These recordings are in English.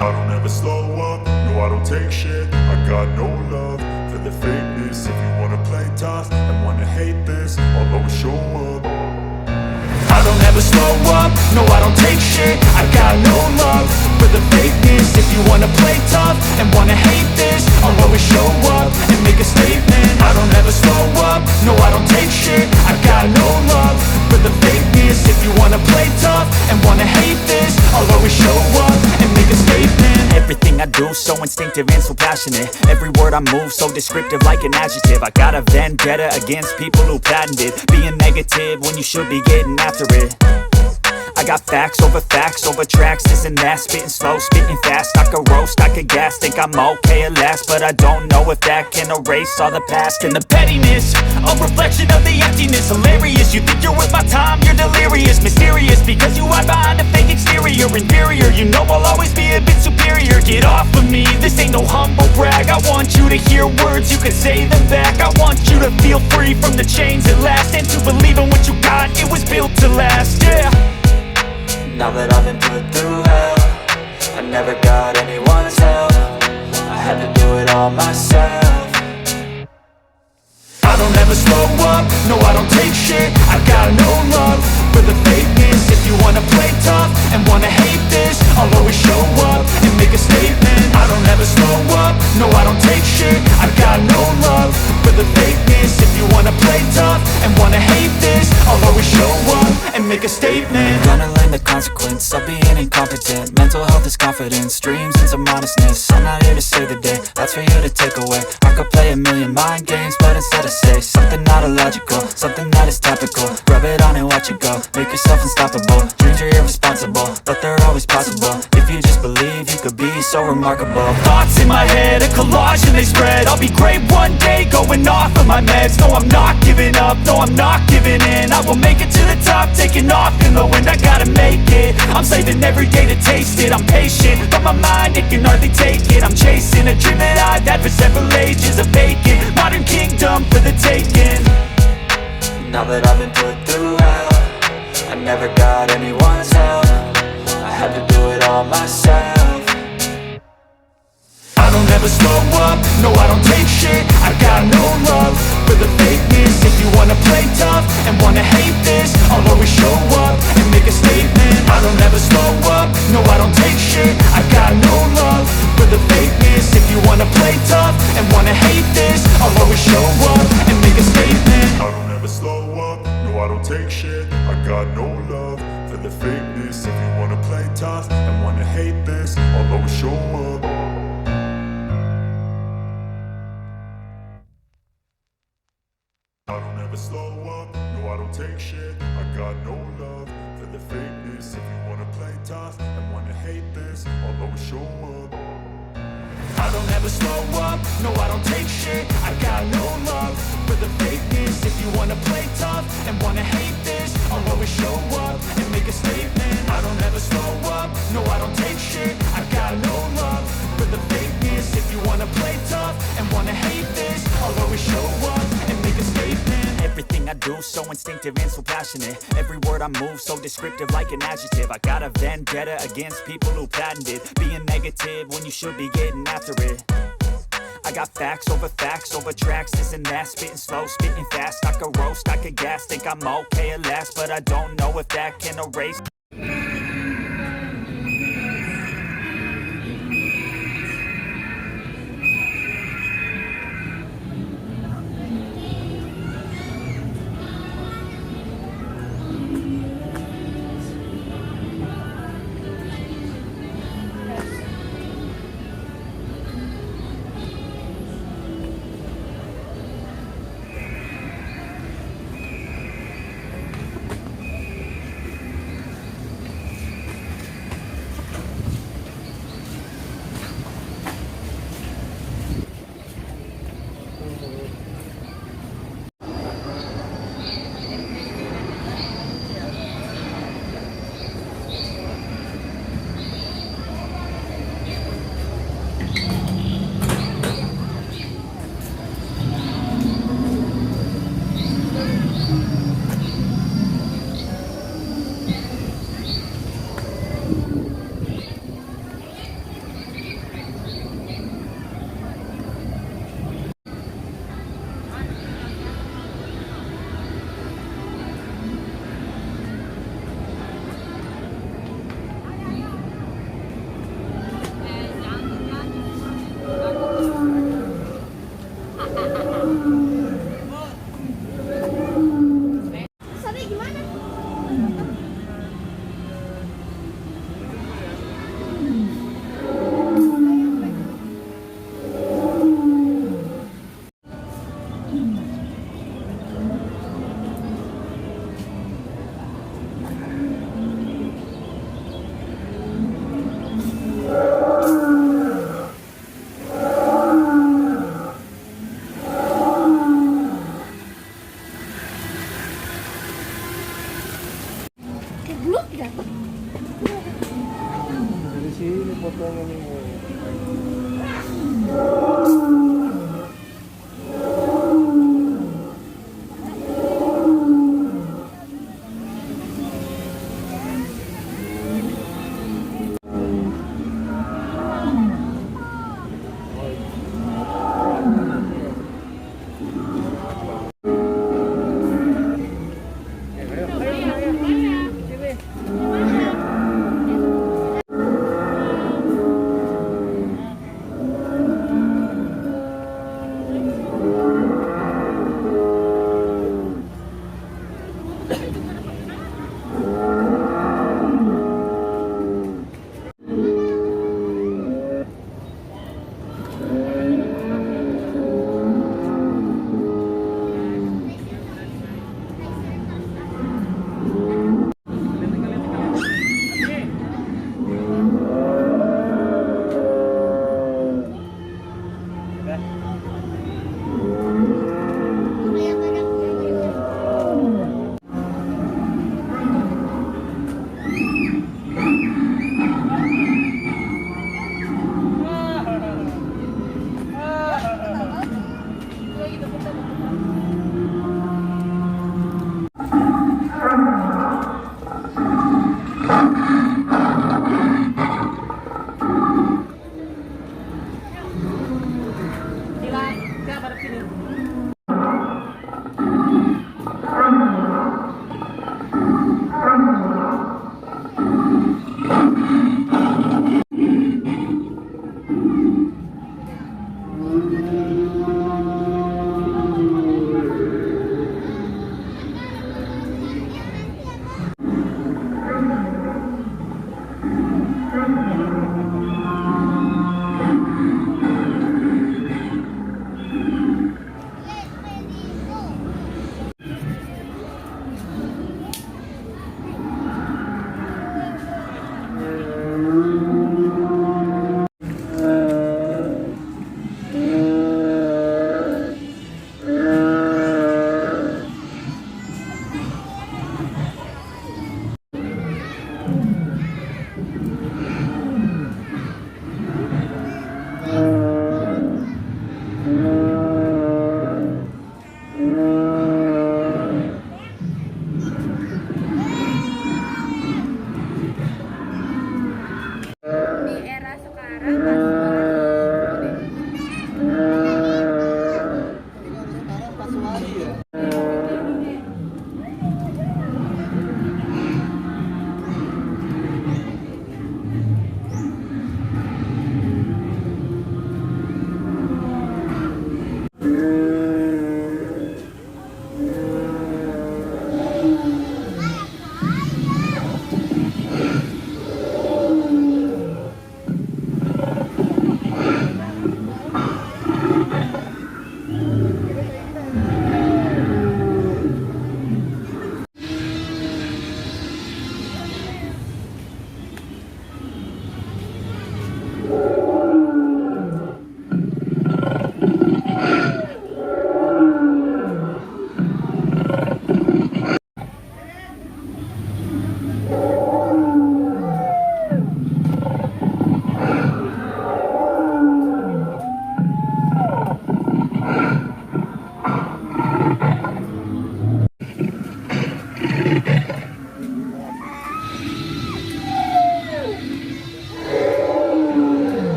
I don't ever slow up, no I don't take shit. I got no love for the fakeness. If you wanna play tough and wanna hate this, I'll always show up. I don't ever slow up, no I don't take shit. I got no love for the fakeness. If you wanna play tough and wanna hate this, I'll always show up and make a statement. I don't ever slow up, no I don't take shit. I got no love for the fakeness. If you wanna play tough and wanna hate this, I'll always show up and make a statement. Everything I do so instinctive and so passionate. Every word I move so descriptive like an adjective. I got a vendetta against people who patented being negative when you should be getting after it. I got facts over tracks, this and that. Spitting slow, spitting fast. I could roast, I could gas. Think I'm okay at last, but I don't know if that can erase all the past. And the pettiness, a reflection of the emptiness. Hilarious, you think you're worth my time, you're delirious. Mysterious, because you hide behind a fake exterior. Inferior, you know I'll always be a bit superior. Get off of me, this ain't no humble brag. I want you to hear words, you can say them back. I want you to feel free from the chains at last, and to believe in what you got, it was built to last, yeah. Now that I've been put through hell, I never got anyone's help. I had to do it all myself. I don't ever slow up, no I don't take shit. I got no love for the fakeness. If you wanna play tough and wanna hate this, I'll always show up and make a statement. I don't ever slow up, no I don't take shit. I got no love for the fakeness. If you wanna play tough and wanna hate this, I'll always show up and make a statement. Gonna learn the consequence of being incompetent. Mental health is confidence, dreams and some honestness. I'm not here to save the day, that's for you to take away. I could play a million mind games, but instead I say something not illogical, something that is topical. Rub it on and watch it go, make yourself unstoppable. Dreams are irresponsible, but they're always possible. If you just believe, you could be so remarkable. Thoughts in my head, a collage and they spread. I'll be great one day, going off of my meds. No, I'm not giving up, no, I'm not giving in. I will make it to the top, taking off in the wind. I gotta make it, I'm saving every day to taste it. I'm patient, but my mind, it can hardly take it. I'm chasing a dream that I've had for several ages. A vacant, modern kingdom for the taking. Now that I've been put through hell, I never got anyone's help. I had to do it all myself. I don't ever slow up, no I don't take shit. I got no love for the fakeness. If you wanna play tough and wanna hate this, I'll always show up and make a statement. I don't ever slow up, no I don't take shit. I got no love for the fakeness. If you wanna play tough and wanna hate this, I'll always show up and make a statement. I don't ever slow up, no I don't take shit. I got no love for the fakeness. If you wanna play tough and wanna hate this, I'll always show up. I don't ever slow up, no I don't take shit. I got no love for the fakeness. If you wanna play tough and wanna hate this, I'll always show up. I don't ever slow up, no I don't take shit. I got no love for the fakeness. If you wanna play tough and wanna hate this, I'll always show up and make a statement. I don't ever slow up, no I don't take shit. I got no love for the fakeness. If you wanna play tough and wanna hate this, I'll always show up and make a statement. Everything I do so instinctive and so passionate. Every word I move so descriptive like an adjective. I got a vendetta against people who patented being negative when you should be getting after it. I got facts over tracks, this and that. Spitting slow, spitting fast. I could roast, I could gas. Think I'm okay at last, but I don't know if that can erase.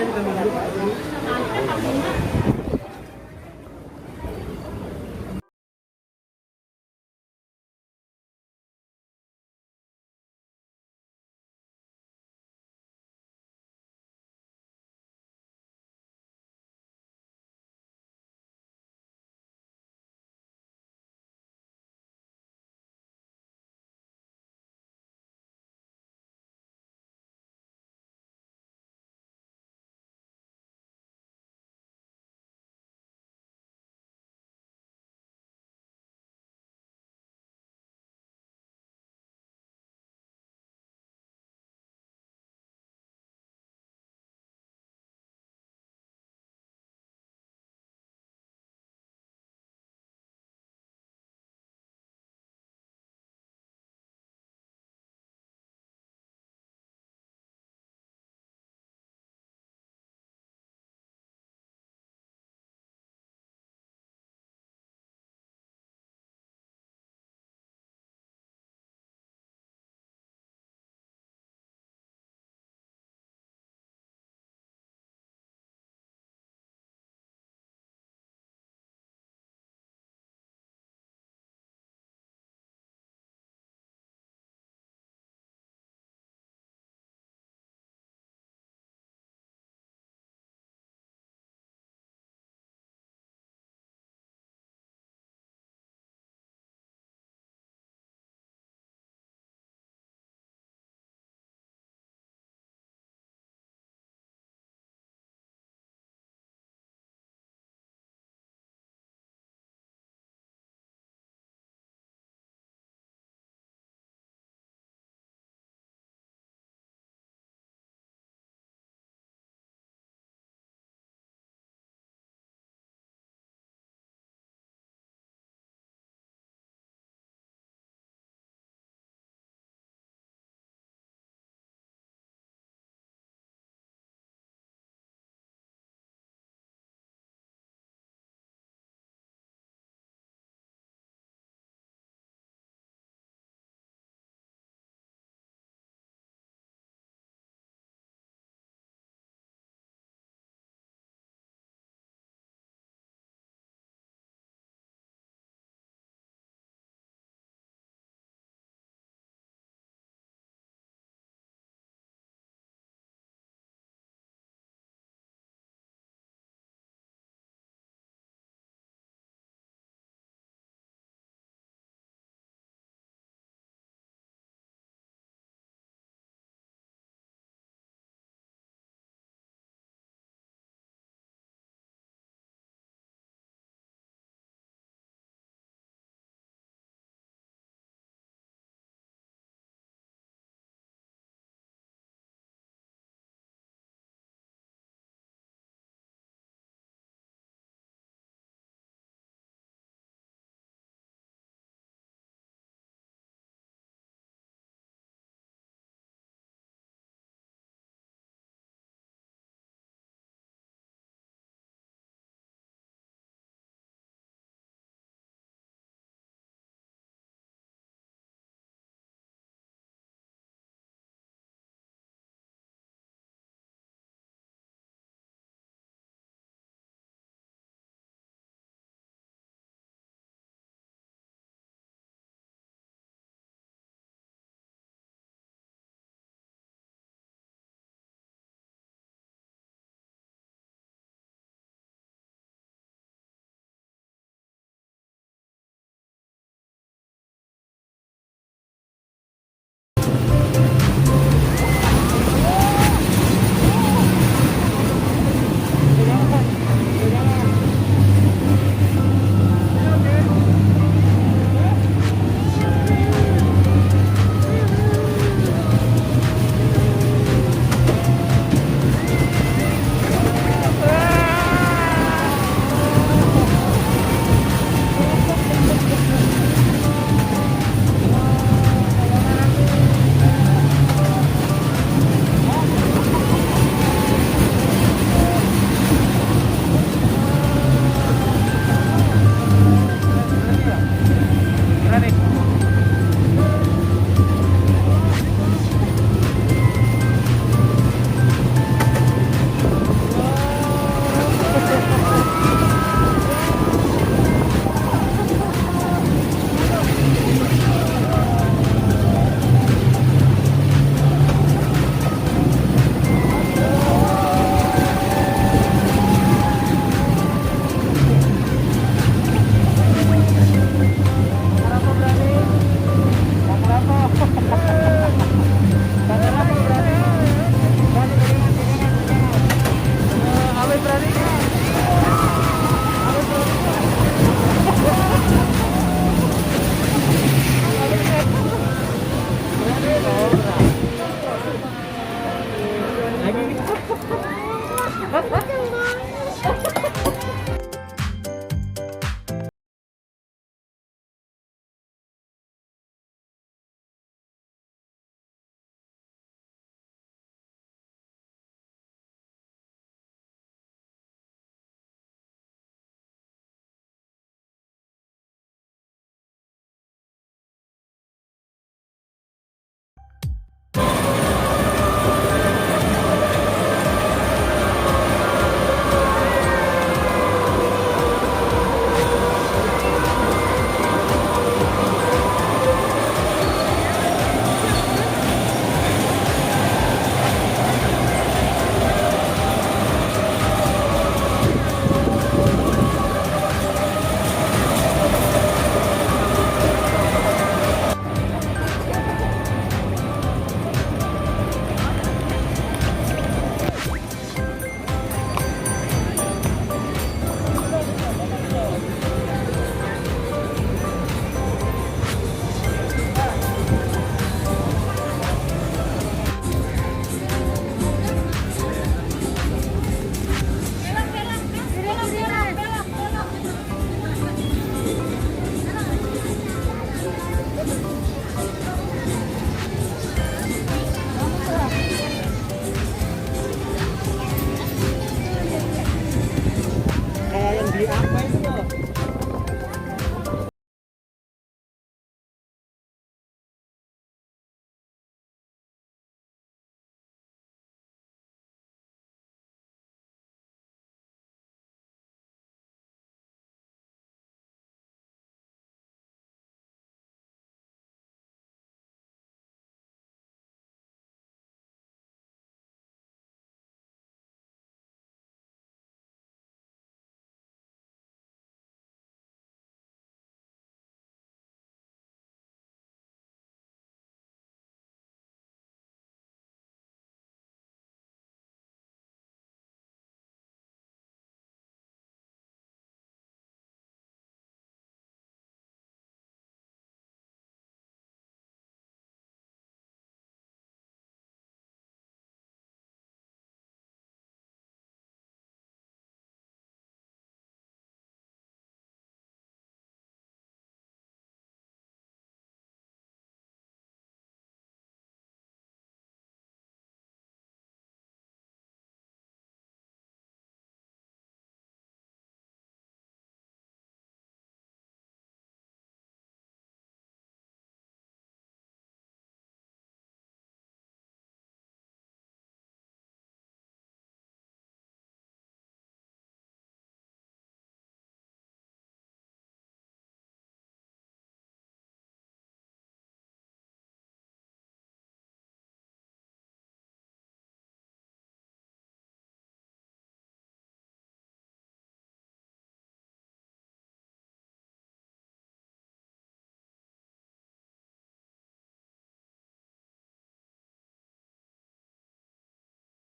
kita duduk dulu.